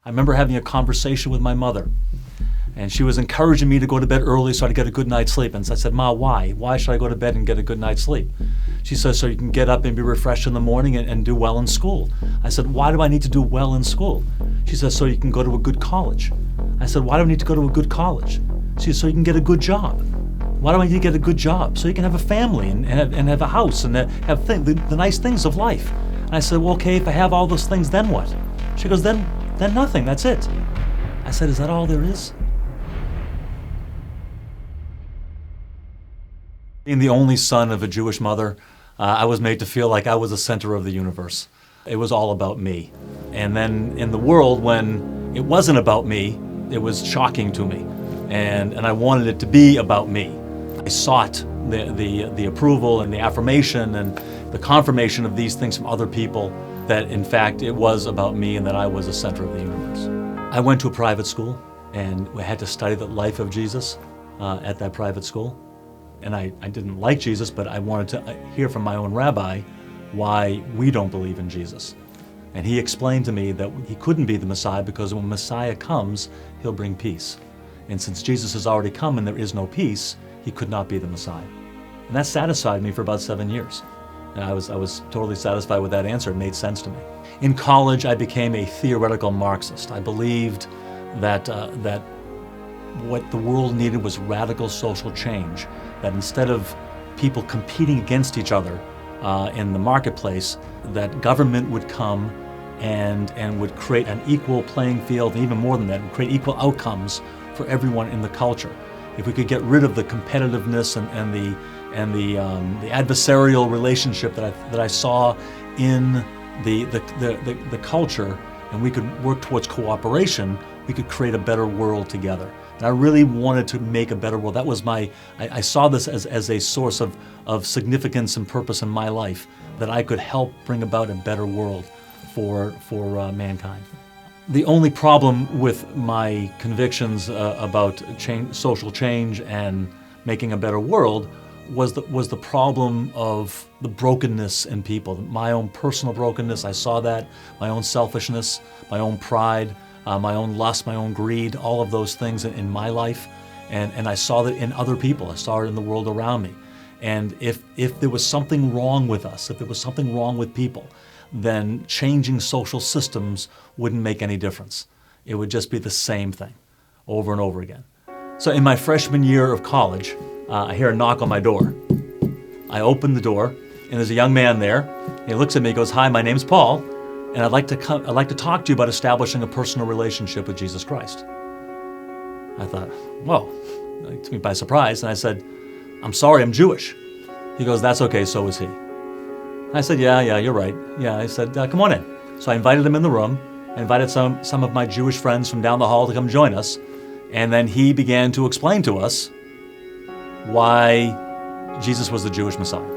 I remember having a conversation with my mother, and she was encouraging me to go to bed early so I'd get a good night's sleep. And so I said, Ma, why? Why should I go to bed and get a good night's sleep? She says, so you can get up and be refreshed in the morning and do well in school. I said, why do I need to do well in school? She says, so you can go to a good college. I said, why do I need to go to a good college? She said, so you can get a good job. Why do I need to get a good job? So you can have a family and have a house and have the nice things of life. And I said, well, okay, if I have all those things, then what? She goes, then nothing, that's it. I said, is that all there is? Being the only son of a Jewish mother, I was made to feel like I was the center of the universe. It was all about me. And then in the world, when it wasn't about me, it was shocking to me. And I wanted it to be about me. I sought the approval and the affirmation and the confirmation of these things from other people, that in fact it was about me and that I was the center of the universe. I went to a private school and we had to study the life of Jesus at that private school. And I didn't like Jesus, but I wanted to hear from my own rabbi why we don't believe in Jesus. And he explained to me that he couldn't be the Messiah because when Messiah comes, he'll bring peace. And since Jesus has already come and there is no peace, he could not be the Messiah. And that satisfied me for about 7 years. And I was totally satisfied with that answer. It made sense to me. In college, I became a theoretical Marxist. I believed that what the world needed was radical social change, that instead of people competing against each other in the marketplace, that government would come and would create an equal playing field, and even more than that, create equal outcomes for everyone in the culture. If we could get rid of the competitiveness and the adversarial relationship that I saw in the culture, and we could work towards cooperation, we could create a better world together. And I really wanted to make a better world. That was I saw this as a source of significance and purpose in my life, that I could help bring about a better world for mankind. The only problem with my convictions about social change and making a better world was the problem of the brokenness in people. My own personal brokenness, I saw that, my own selfishness, my own pride, my own lust, my own greed, all of those things in my life. And I saw that in other people. I saw it in the world around me. And if there was something wrong with us, if there was something wrong with people, then changing social systems wouldn't make any difference. It would just be the same thing over and over again. So in my freshman year of college, I hear a knock on my door. I open the door, and there's a young man there. He looks at me, he goes, "Hi, my name's Paul, and I'd like to talk to you about establishing a personal relationship with Jesus Christ." I thought, whoa, it took me by surprise, and I said, "I'm sorry, I'm Jewish." He goes, "That's okay, so is he." I said, yeah, you're right. Yeah, I said, come on in. So I invited him in the room. I invited some of my Jewish friends from down the hall to come join us. And then he began to explain to us why Jesus was the Jewish Messiah.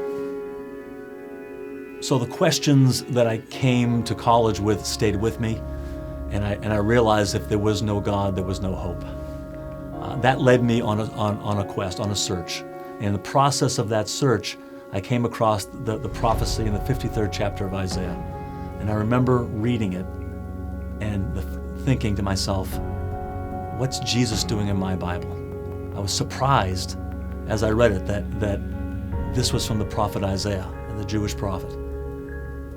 So the questions that I came to college with stayed with me. And I realized if there was no God, there was no hope. That led me on a quest, on a search. And in the process of that search, I came across the prophecy in the 53rd chapter of Isaiah. And I remember reading it and thinking to myself, what's Jesus doing in my Bible? I was surprised as I read it that this was from the prophet Isaiah, the Jewish prophet.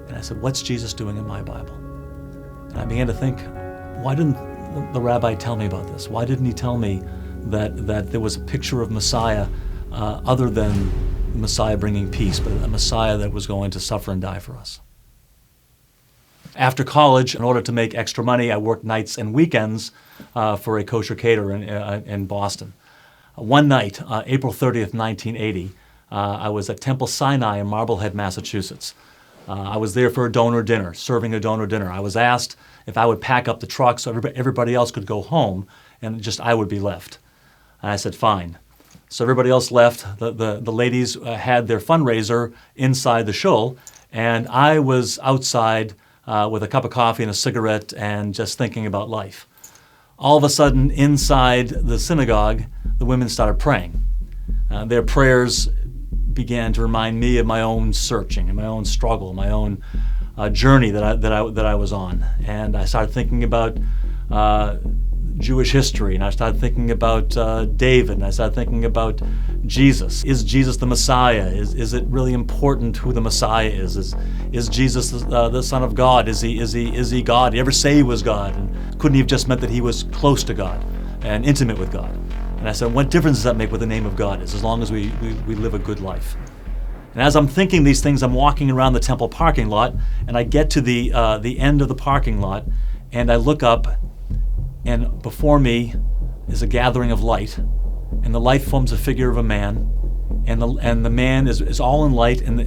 And I said, what's Jesus doing in my Bible? And I began to think, why didn't the rabbi tell me about this? Why didn't he tell me that there was a picture of Messiah other than Messiah bringing peace, but a Messiah that was going to suffer and die for us? After college, in order to make extra money, I worked nights and weekends for a kosher caterer in Boston. One night, April 30th, 1980, I was at Temple Sinai in Marblehead, Massachusetts. I was there for a donor dinner, serving a donor dinner. I was asked if I would pack up the truck so everybody else could go home and just I would be left. And I said, fine. So everybody else left. The ladies had their fundraiser inside the shul, and I was outside with a cup of coffee and a cigarette and just thinking about life. All of a sudden, inside the synagogue, the women started praying. Their prayers began to remind me of my own searching and my own struggle, my own journey that I was on. And I started thinking about Jewish history, and I started thinking about David, and I started thinking about Jesus. Is Jesus the Messiah? Is it really important who the Messiah is? Is Jesus the Son of God? Is he God? Did he ever say he was God? And couldn't he have just meant that he was close to God and intimate with God? And I said, what difference does that make what the name of God is, as long as we live a good life? And as I'm thinking these things, I'm walking around the temple parking lot, and I get to the end of the parking lot, and I look up, and before me is a gathering of light, and the light forms a figure of a man, and the man is all in light, and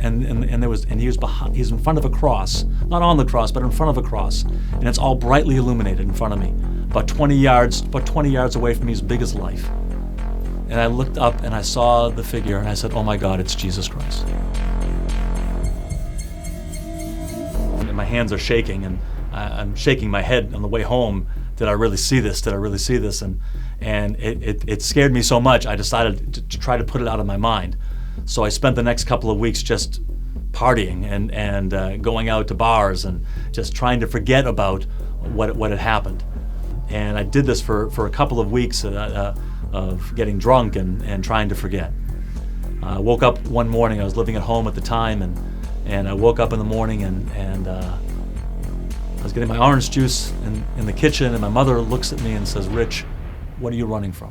he's in front of a cross, not on the cross, but in front of a cross, and it's all brightly illuminated in front of me, about 20 yards away from me, as big as life. And I looked up and I saw the figure, and I said, "Oh my God, it's Jesus Christ." And my hands are shaking, and I'm shaking my head on the way home. Did I really see this? Did I really see this? And it scared me so much, I decided to try to put it out of my mind. So I spent the next couple of weeks just partying and going out to bars and just trying to forget about what had happened. And I did this for a couple of weeks of getting drunk and trying to forget. I woke up one morning, I was living at home at the time, and I woke up in the morning and I was getting my orange juice in the kitchen, and my mother looks at me and says, "Rich, what are you running from?"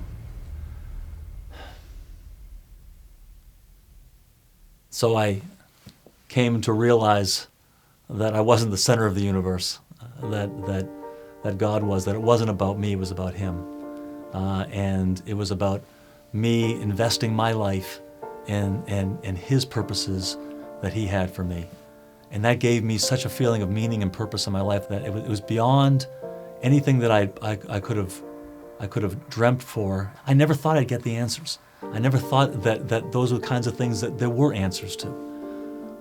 So I came to realize that I wasn't the center of the universe, that God was, that it wasn't about me, it was about Him. And it was about me investing my life in His purposes that He had for me. And that gave me such a feeling of meaning and purpose in my life that it was beyond anything that I could have dreamt for. I never thought I'd get the answers. I never thought that those were the kinds of things that there were answers to.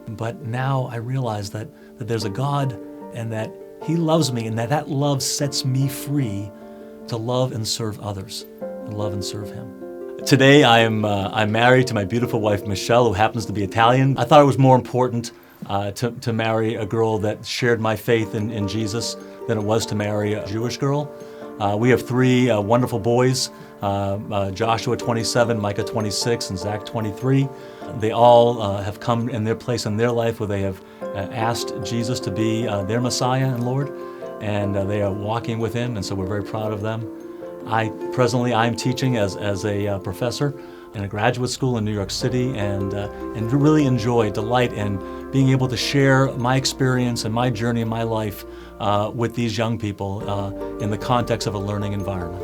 But now I realize that there's a God, and that He loves me, and that love sets me free to love and serve others, and love and serve Him. Today I'm married to my beautiful wife Michelle, who happens to be Italian. I thought it was more important to marry a girl that shared my faith in Jesus than it was to marry a Jewish girl. We have three wonderful boys, Joshua 27, Micah 26, and Zach 23. They all have come in their place in their life where they have asked Jesus to be their Messiah and Lord, and they are walking with Him, and so we're very proud of them. I'm teaching as a professor in a graduate school in New York City, and really delight in being able to share my experience and my journey in my life with these young people in the context of a learning environment.